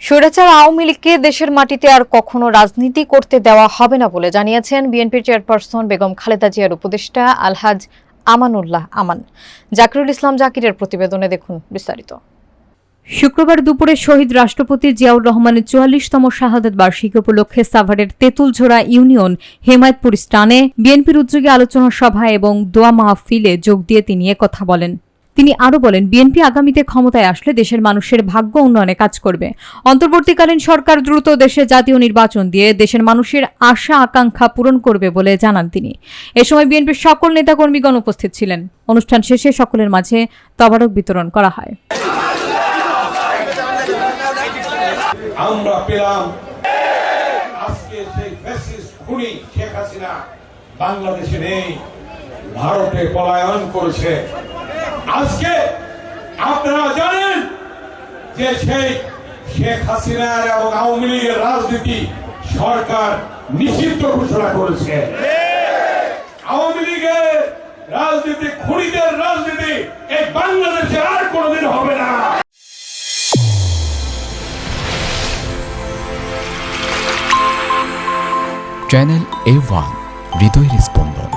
স্বৈরাচার আওয়ামী লীগকে দেশের মাটিতে আর কখনো রাজনীতি করতে দেওয়া হবে না বলে জানিয়েছেন বিএনপির চেয়ারপারসন বেগম খালেদা জিয়ার উপদেষ্টা আলহাজ আমানুল্লাহ আমান। জাকিরুল ইসলাম জাকিরের প্রতিবেদনে দেখুন বিস্তারিত। শুক্রবার দুপুরে শহীদ রাষ্ট্রপতি জিয়াউর রহমানের ৪৪তম শাহাদাত বার্ষিকী উপলক্ষে সাভারের তেঁতুলঝোড়া ইউনিয়ন হেমায়েতপুর স্থানে বিএনপির উদ্যোগে আলোচনা সভা এবং দোয়া মাহফিলে যোগ দিয়ে তিনি কথা বলেন। তিনি আরও বলেন, বিএনপি আগামীতে ক্ষমতায় আসলে দেশের মানুষের ভাগ্য উন্নয়নে কাজ করবে। অন্তর্বর্তীকালীন সরকার দ্রুত দেশে জাতীয় নির্বাচন দিয়ে দেশের মানুষের আশা আকাঙ্ক্ষা পূরণ করবে বলে জানান তিনি। এ সময় বিএনপির সকল নেতাকর্মীগণ উপস্থিত ছিলেন। অনুষ্ঠান শেষে সকলের মাঝে তবারক বিতরণ করা হয়। আমরা পেলাম আজকে সেই ফ্যাসিস্ট খুনি শেখ হাসিনা বাংলাদেশে নেই, ভারতে পলায়ন করেছে। আজকে আপনারা জানেন যে সেই শেখ হাসিনার এবং আওয়ামী লীগের রাজনীতি সরকার নিষিদ্ধ ঘোষণা করেছে। আওয়ামী লীগের রাজনীতি, খুনিদের রাজনীতি এই বাংলাদেশে আর কোনোদিন হবে না। চ্যানেল A1 হৃদয়ের স্পন্দন।